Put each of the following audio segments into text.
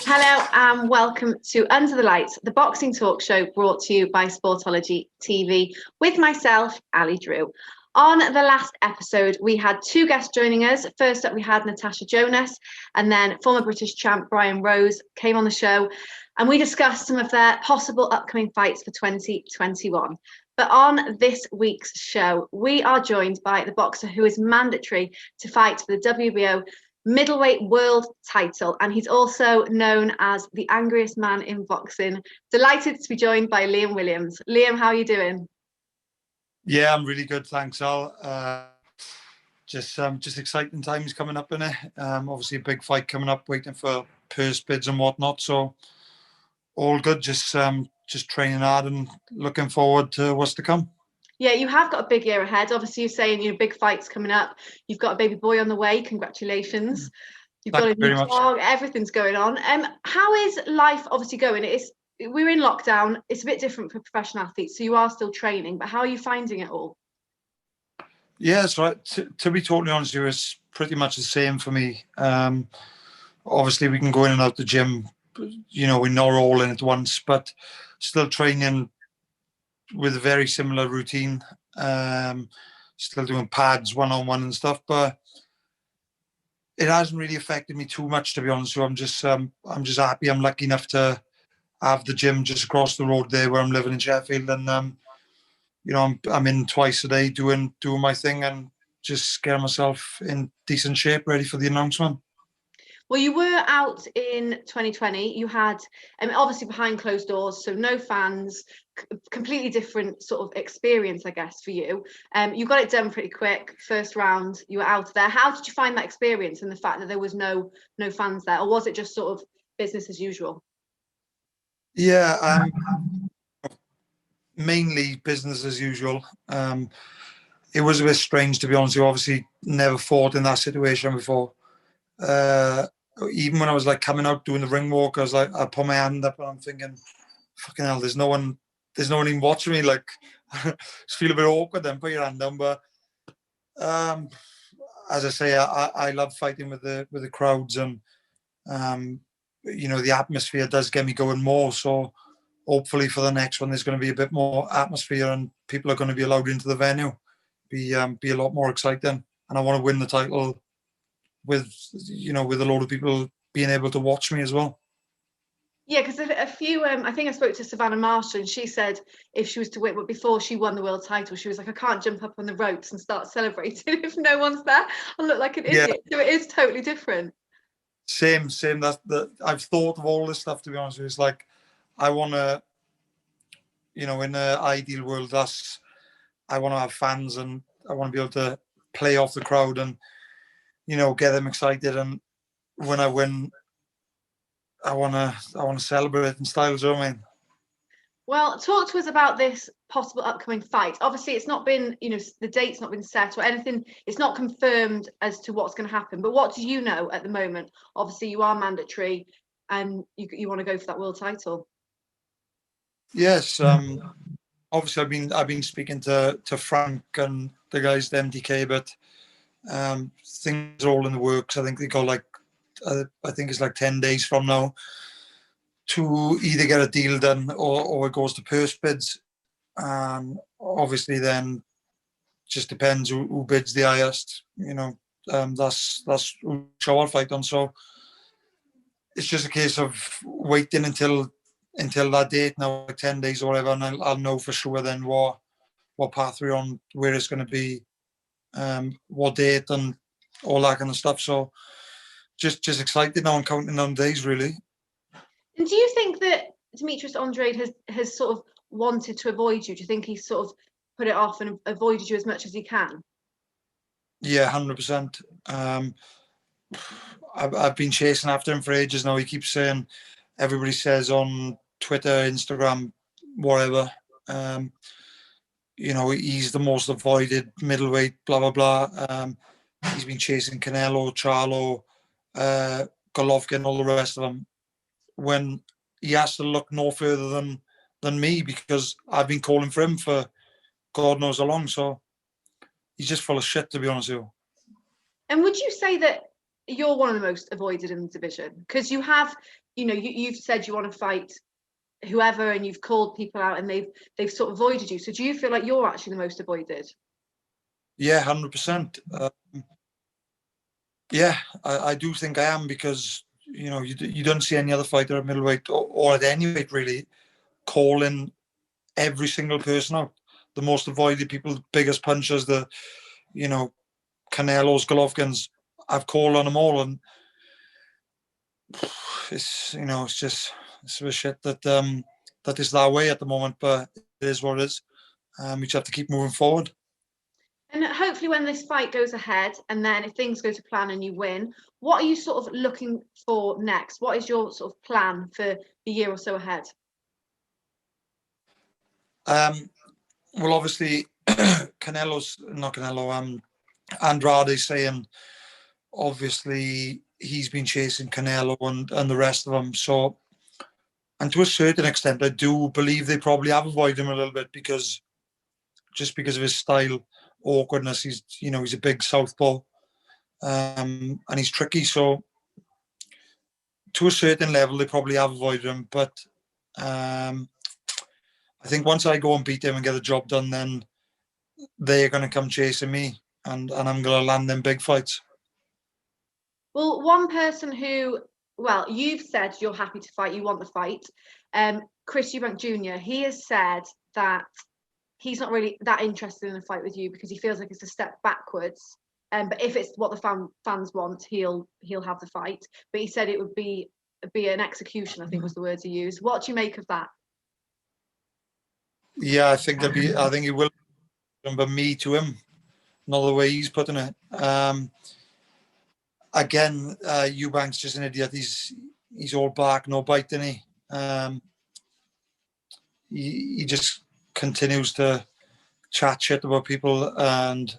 Hello and welcome to Under the Lights, the boxing talk show brought to you by Sportology TV with myself, Ali Drew. On the last episode, we had two guests joining us. First up, we had Natasha Jonas, and then former British champ Brian Rose came on the show, and we discussed some of their possible upcoming fights for 2021. But on this week's show, we are joined by the boxer who is mandatory to fight for the WBO middleweight world title, and he's also known as the angriest man in boxing. Delighted to be joined by Liam Williams. Liam, how are you doing? Yeah, I'm really good, thanks, Al. Just exciting times coming up in it. Obviously a big fight coming up, waiting for purse bids and whatnot. So all good. Just training hard and looking forward to what's to come. Yeah, you have got a big year ahead. Obviously, you're saying big fights coming up. You've got a baby boy on the way. Congratulations. You've got a new dog. Everything's going on. How is life obviously going? We're in lockdown. It's a bit different for professional athletes, so you are still training. But how are you finding it all? Yeah, that's right. To be totally honest with you, it's pretty much the same for me. Obviously, we can go in and out the gym. We're not all in at once, but still training with a very similar routine, still doing pads one-on-one and stuff, but it hasn't really affected me too much, to be honest with you. I'm just happy. I'm lucky enough to have the gym just across the road there where I'm living in Sheffield, and I'm in twice a day doing my thing and just getting myself in decent shape, ready for the announcement. Well, you were out in 2020. You had, obviously behind closed doors, so no fans, completely different sort of experience, I guess, for you. You got it done pretty quick. First round, you were out there. How did you find that experience and the fact that there was no fans there, or was it just sort of business as usual? Yeah, mainly business as usual. It was a bit strange, to be honest with you. Obviously, never fought in that situation before. Even when I was like coming out doing the ring walk, I put my hand up and I'm thinking, fucking hell, there's no one even watching me. Like, just feel a bit awkward then, put your hand down. But as I say, I love fighting with the crowds, and the atmosphere does get me going more. So hopefully for the next one, there's going to be a bit more atmosphere and people are going to be allowed into the venue. Be a lot more exciting, and I want to win the title with a lot of people being able to watch me as well. Yeah, because a few, I think I spoke to Savannah Marshall, and she said if she was to win, but before she won the world title, she was like, I can't jump up on the ropes and start celebrating if no one's there. I look like an idiot. So it is totally different. Same. I've thought of all this stuff, to be honest with you. It's like, I want to, in an ideal world, I want to have fans, and I want to be able to play off the crowd and, get them excited. And when I win, I want to celebrate in style. Do you know what I mean? Well, talk to us about this possible upcoming fight. Obviously, it's not been, the date's not been set or anything. It's not confirmed as to what's going to happen. But what do you know at the moment? Obviously, you are mandatory, and you want to go for that world title. Yes. Obviously, I've been speaking to Frank and the guys at MDK, but things are all in the works. I think they got I think it's 10 days from now to either get a deal done or it goes to purse bids. Obviously, then just depends who bids the highest. That's who show I'll fight on. So it's just a case of waiting until that date now, 10 days or whatever, and I'll know for sure then what path we're on, where it's going to be, what date and all that kind of stuff. So just excited now and counting down days, really. And do you think that Demetrius Andrade has sort of wanted to avoid you? Do you think he's sort of put it off and avoided you as much as he can? Yeah, 100%. I've been chasing after him for ages now. He keeps saying, everybody says on Twitter, Instagram, whatever, he's the most avoided middleweight, blah, blah, blah. He's been chasing Canelo, Charlo, Golovkin, all the rest of them, when he has to look no further than me, because I've been calling for him for God knows how long. So he's just full of shit, to be honest with you. And would you say that you're one of the most avoided in the division? Because you have, you've said you want to fight whoever, and you've called people out, and they've sort of avoided you. So do you feel like you're actually the most avoided? Yeah, 100%. Yeah, I do think I am, because you don't see any other fighter at middleweight, or at any weight really, calling every single person out. The most avoided people, biggest punchers, the Canelos, Golovkins. I've called on them all, and it's just it's a shit that that is that way at the moment. But it is what it is. We just have to keep moving forward. And hopefully when this fight goes ahead, and then if things go to plan and you win, what are you sort of looking for next? What is your sort of plan for the year or so ahead? Well, obviously, Andrade saying, obviously, he's been chasing Canelo and the rest of them. So, and to a certain extent, I do believe they probably have avoided him a little bit, because of his style, awkwardness. He's a big southpaw, and he's tricky. So, to a certain level, they probably have avoided him. But I think once I go and beat him and get the job done, then they're going to come chasing me, and I'm going to land them big fights. Well, one person who, well, you've said you're happy to fight, you want the fight. Chris Eubank Jr, he has said that he's not really that interested in a fight with you because he feels like it's a step backwards. But if it's what the fans want, he'll have the fight. But he said it would be an execution, I think was the words he used. What do you make of that? Yeah, I think he will, but me to him, not the way he's putting it. Again, Eubank's just an idiot. He's all bark, no bite, isn't he? He just continues to chat shit about people and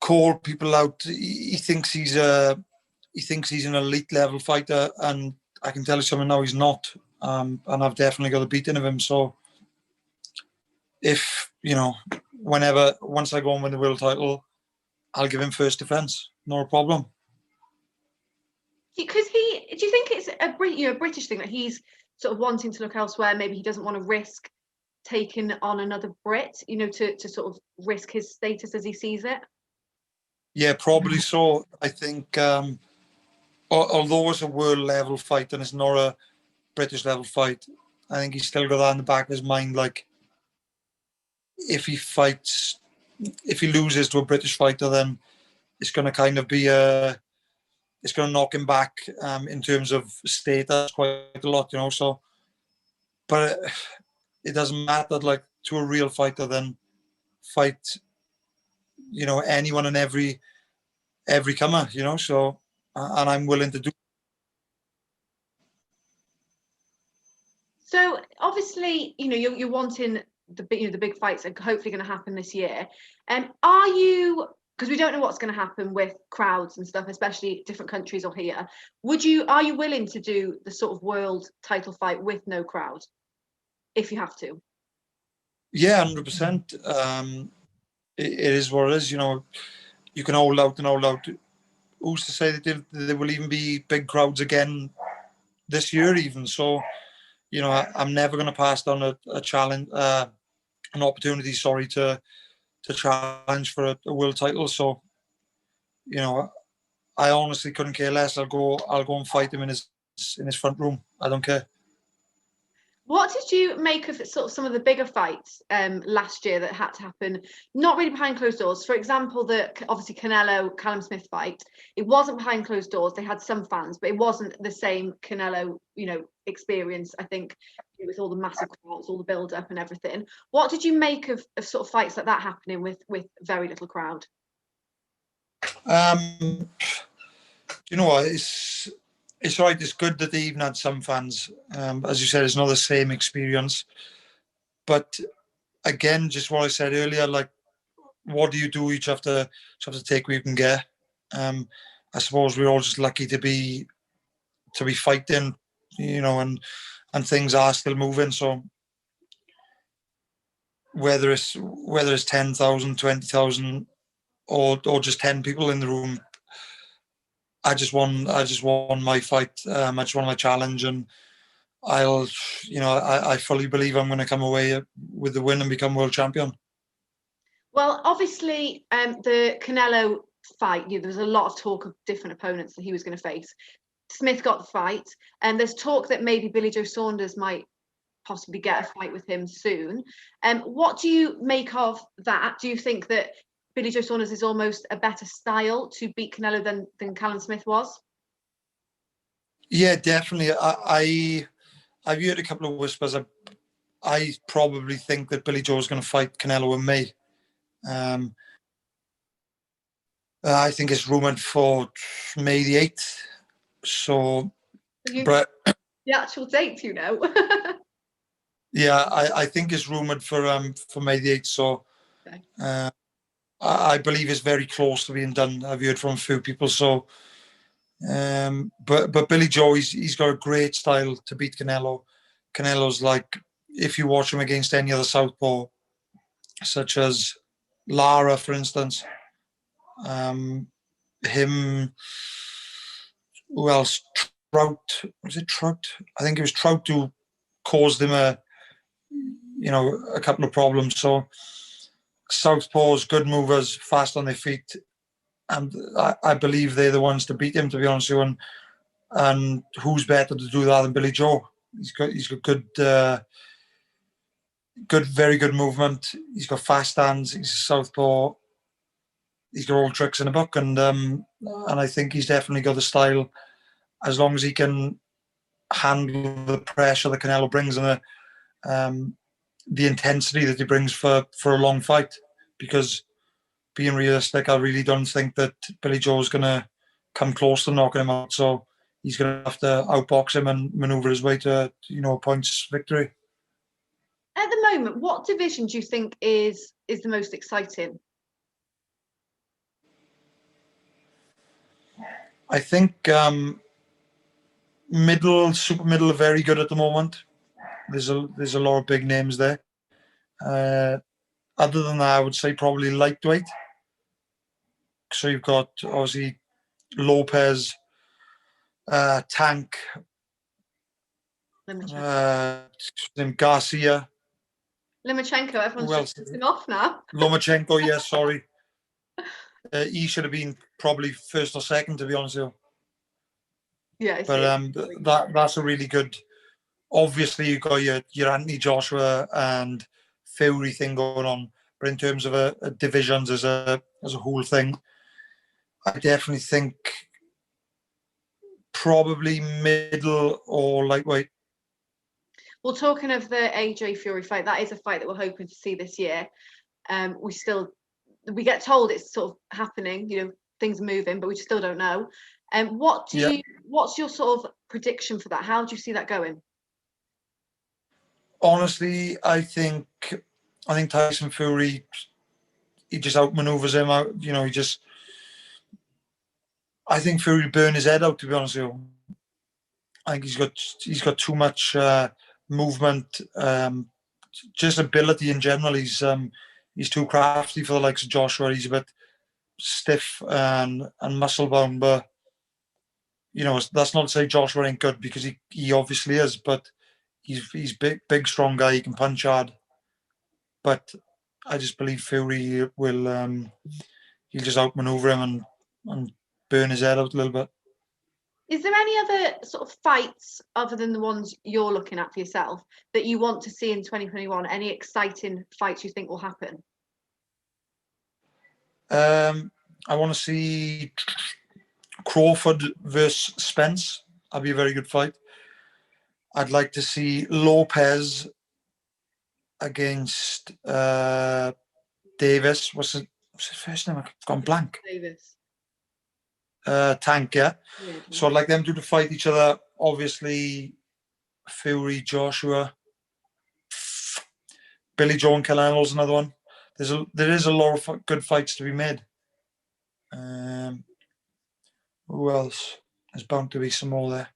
call people out. He thinks he's an elite level fighter, and I can tell you something now, he's not. And I've definitely got the beating of him. So if once I go and win the world title, I'll give him first defense, no problem. Because do you think it's a British thing that he's sort of wanting to look elsewhere? Maybe he doesn't want to risk taking on another Brit, to sort of risk his status as he sees it. Yeah, probably so. I think although it's a world level fight and it's not a British level fight, I think he's still got that in the back of his mind. Like, if he loses to a British fighter, then it's going to kind of be it's going to knock him back in terms of status quite a lot, So, but it doesn't matter. Like, to a real fighter, then fight, anyone and every comer, So, and I'm willing to do. So obviously, you're wanting the big fights are hopefully going to happen this year. Are you? Because we don't know what's going to happen with crowds and stuff, especially different countries or here. Are you willing to do the sort of world title fight with no crowd, if you have to? Yeah, 100%. It is what it is. You can hold out and hold out. Who's to say that there will even be big crowds again this year, even? So, I'm never going to pass on a challenge, an opportunity. Sorry, to challenge for a world title. So, I honestly couldn't care less. I'll go and fight him in his front room. I don't care. What did you make of sort of some of the bigger fights last year that had to happen, not really behind closed doors? For example, the obviously Canelo Callum Smith fight. It wasn't behind closed doors. They had some fans, but it wasn't the same Canelo, experience. I think with all the massive crowds, all the build up and everything. What did you make of sort of fights like that happening with very little crowd? You know what? It's right. It's good that they even had some fans. As you said, it's not the same experience. But again, just what I said earlier, like, what do? You just have to take what you can get. I suppose we're all just lucky to be fighting, and things are still moving. So whether it's 10,000, 20,000, or just 10 people in the room, I just won my fight. I just won my challenge, and I fully believe I'm going to come away with the win and become world champion. Well, obviously, the Canelo fight, there was a lot of talk of different opponents that he was going to face. Smith got the fight, and there's talk that maybe Billy Joe Saunders might possibly get a fight with him soon. What do you make of that? Do you think that Billy Joe Saunders is almost a better style to beat Canelo than Callum Smith was? Yeah, definitely. I've heard a couple of whispers. I probably think that Billy Joe's going to fight Canelo in May. I think it's rumored for May the 8th. So, but the actual date, you know. Yeah, I think it's rumored for May the 8th. So, okay. I believe it's very close to being done. I've heard from a few people. So, but Billy Joe, he's got a great style to beat Canelo. Canelo's like, if you watch him against any other southpaw, such as Lara, for instance, him, who else? Trout. Was it Trout? I think it was Trout who caused him a couple of problems. So southpaws, good movers, fast on their feet, and I believe they're the ones to beat him, to be honest with you. And who's better to do that than Billy Joe? He's got very good movement. He's got fast hands. He's a southpaw. He's got all tricks in the book, and I think he's definitely got the style. As long as he can handle the pressure that Canelo brings and the intensity that he brings for a long fight. Because being realistic, I really don't think that Billy Joe's going to come close to knocking him out. So he's going to have to outbox him and maneuver his way to a points victory. At the moment, what division do you think is the most exciting? I think super middle are very good at the moment. There's a lot of big names there. Other than that, I would say probably lightweight. So you've got obviously Lopez, Tank, Garcia. Lomachenko, everyone's just him off now. Lomachenko, yeah, sorry. He should have been probably first or second, to be honest with you. Yeah, but that's a really good. Obviously, you've got your Anthony Joshua and Fury thing going on, but in terms of a divisions as a whole thing, I definitely think probably middle or lightweight. Well, talking of the AJ Fury fight, that is a fight that we're hoping to see this year. We get told it's sort of happening, things are moving, but we still don't know. What's your sort of prediction for that? How do you see that going? Honestly, I think Tyson Fury, he just outmaneuvers him out. I think Fury burned his head out, to be honest with you. I think he's got too much movement, just ability in general. He's too crafty for the likes of Joshua. He's a bit stiff and muscle bound, but that's not to say Joshua ain't good, because he obviously is. But he's big, strong guy. He can punch hard. But I just believe Fury will he'll just outmaneuver him and burn his head out a little bit. Is there any other sort of fights other than the ones you're looking at for yourself that you want to see in 2021? Any exciting fights you think will happen? I want to see Crawford versus Spence. That'd be a very good fight. I'd like to see Lopez against Davis. What's his first name? I've gone blank. Davis. Tank, yeah. So I'd like them to fight each other. Obviously, Fury, Joshua, Billy Joe and Canelo's another one. There is a lot of good fights to be made. Who else? There's bound to be some more there.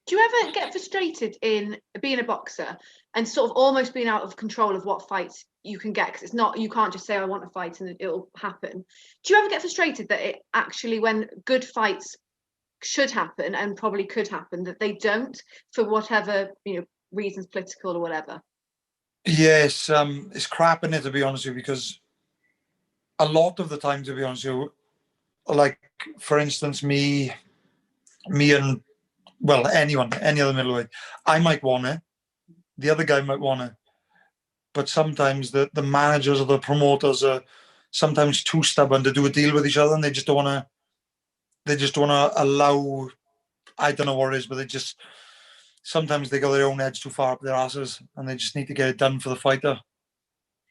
Do you ever get frustrated in being a boxer and sort of almost being out of control of what fights you can get? Because it's not, you can't just say, I want to fight and it'll happen. Do you ever get frustrated that it actually, when good fights should happen and probably could happen, that they don't, for whatever, reasons, political or whatever? Yes, it's crap in it, to be honest with you, because a lot of the time, to be honest with you, like for instance, me and, well, anyone, any other middleweight, I might want it, the other guy might want it, but sometimes the managers or the promoters are sometimes too stubborn to do a deal with each other, and they just don't want to. They just don't want to allow. I don't know what it is, but they just sometimes they go their own edge too far up their asses, and they just need to get it done for the fighter.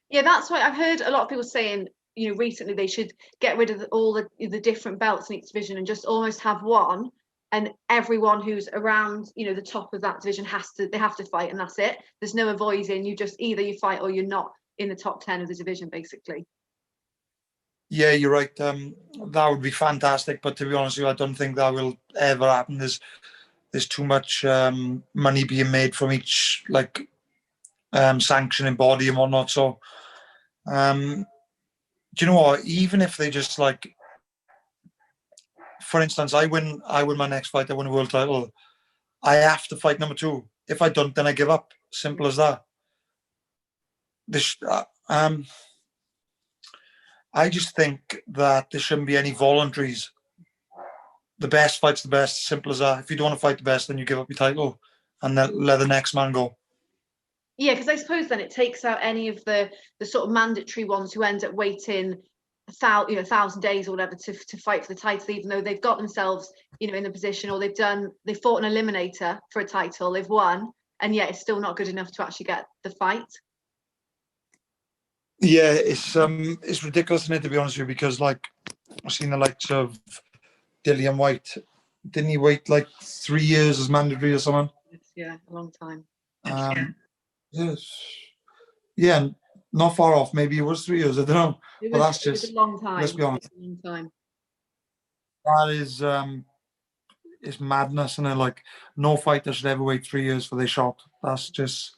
Yeah, that's why I've heard a lot of people saying, recently they should get rid of all the different belts in each division and just almost have one, and everyone who's around, the top of that division they have to fight, and that's it. There's no avoiding. You just either you fight or you're not in the top 10 of the division, basically. Yeah, you're right. That would be fantastic, but to be honest with you, I don't think that will ever happen. There's too much money being made from each sanctioning body and whatnot. So, do you know what? Even if they just for instance, I win my next fight, I win a world title, I have to fight number 2. If I don't, then I give up. Simple as that. I just think that there shouldn't be any voluntaries. The best fights the best. Simple as that. If you don't want to fight the best, then you give up your title and then let the next man go. Yeah, because I suppose then it takes out any of the sort of mandatory ones who end up waiting 1,000 days or whatever to fight for the title, even though they've got themselves in the position, or they fought an eliminator for a title, they've won, and yet it's still not good enough to actually get the fight. Yeah, it's ridiculous, isn't it, to be honest with you, because I've seen the likes of Dillian White. Didn't he wait 3 years as mandatory or something? Yeah, a long time. Yes. Yeah, not far off. Maybe it was 3 years. I don't know. But that's just, it was a long time. Let's be honest. A long time. That is it's madness, and no fighter should ever wait 3 years for their shot. That's just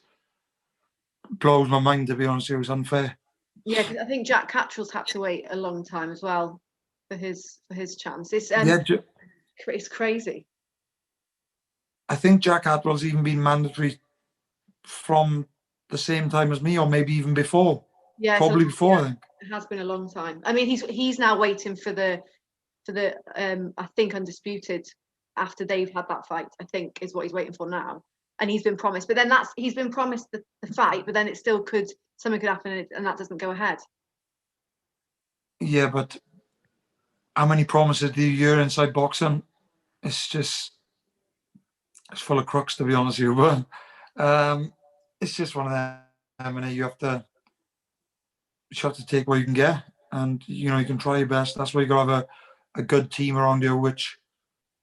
blows my mind, to be honest with you. It's unfair. Yeah, because I think Jack Catterall's had to wait a long time as well for his chance. It's crazy. I think Jack Catterall's even been mandatory from the same time as me, or maybe even before. Yeah, probably before. Yeah, I think it has been a long time. I mean, he's now waiting for the I think undisputed after they've had that fight. I think is what he's waiting for now, and he's been promised. But then he's been promised the fight, but then it still something could happen, and that doesn't go ahead. Yeah, but how many promises do you hear inside boxing? It's full of crooks, to be honest with you. But it's just one of them. I mean, you have to take what you can get, and you can try your best. That's why you got to have a good team around you, which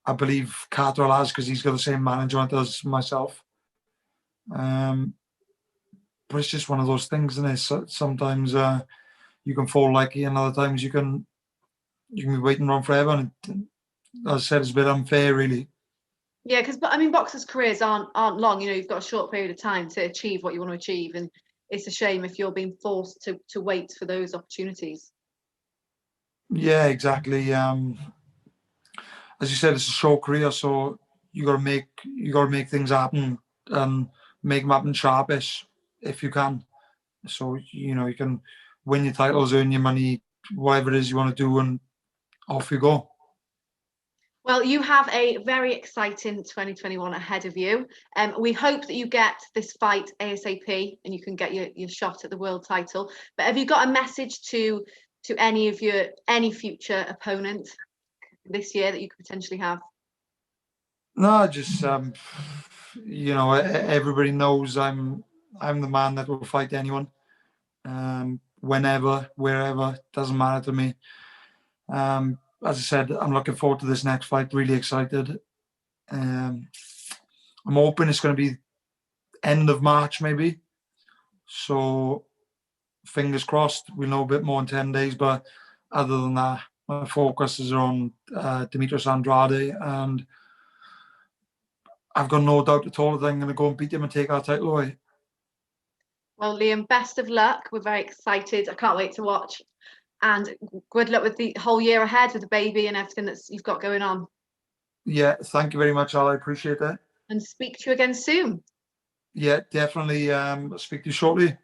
I believe Catterall has, because he's got the same management as myself. But it's just one of those things, isn't it? So sometimes you can fall lucky, and other times you can be waiting around forever. And as I said, it's a bit unfair, really. Yeah, because boxers' careers aren't long. You've got a short period of time to achieve what you want to achieve, and it's a shame if you're being forced to wait for those opportunities. Yeah, exactly. As you said, it's a short career, so you got to make things happen and make them happen sharpish if you can. So you can win your titles, earn your money, whatever it is you want to do, and off you go. Well, you have a very exciting 2021 ahead of you. We hope that you get this fight ASAP and you can get your shot at the world title. But have you got a message to any of any future opponent this year that you could potentially have? No, just everybody knows I'm the man that will fight anyone, whenever, wherever, doesn't matter to me. As I said, I'm looking forward to this next fight. Really excited. I'm hoping it's going to be end of March, maybe. So fingers crossed. We'll know a bit more in 10 days. But other than that, my focus is on Demetrius Andrade, and I've got no doubt at all that I'm going to go and beat him and take our title away. Well, Liam, best of luck. We're very excited. I can't wait to watch. And good luck with the whole year ahead with the baby and everything that you've got going on. Yeah, thank you very much, Al. I appreciate that. And speak to you again soon. Yeah, definitely. Speak to you shortly.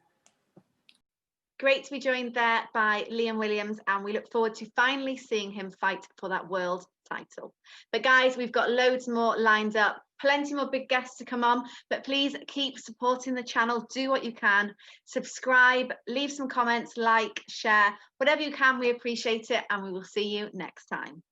Great to be joined there by Liam Williams, and we look forward to finally seeing him fight for that world title. But guys, we've got loads more lined up, plenty more big guests to come on, but please keep supporting the channel. Do what you can, subscribe, leave some comments, like, share, whatever you can. We appreciate it, and we will see you next time.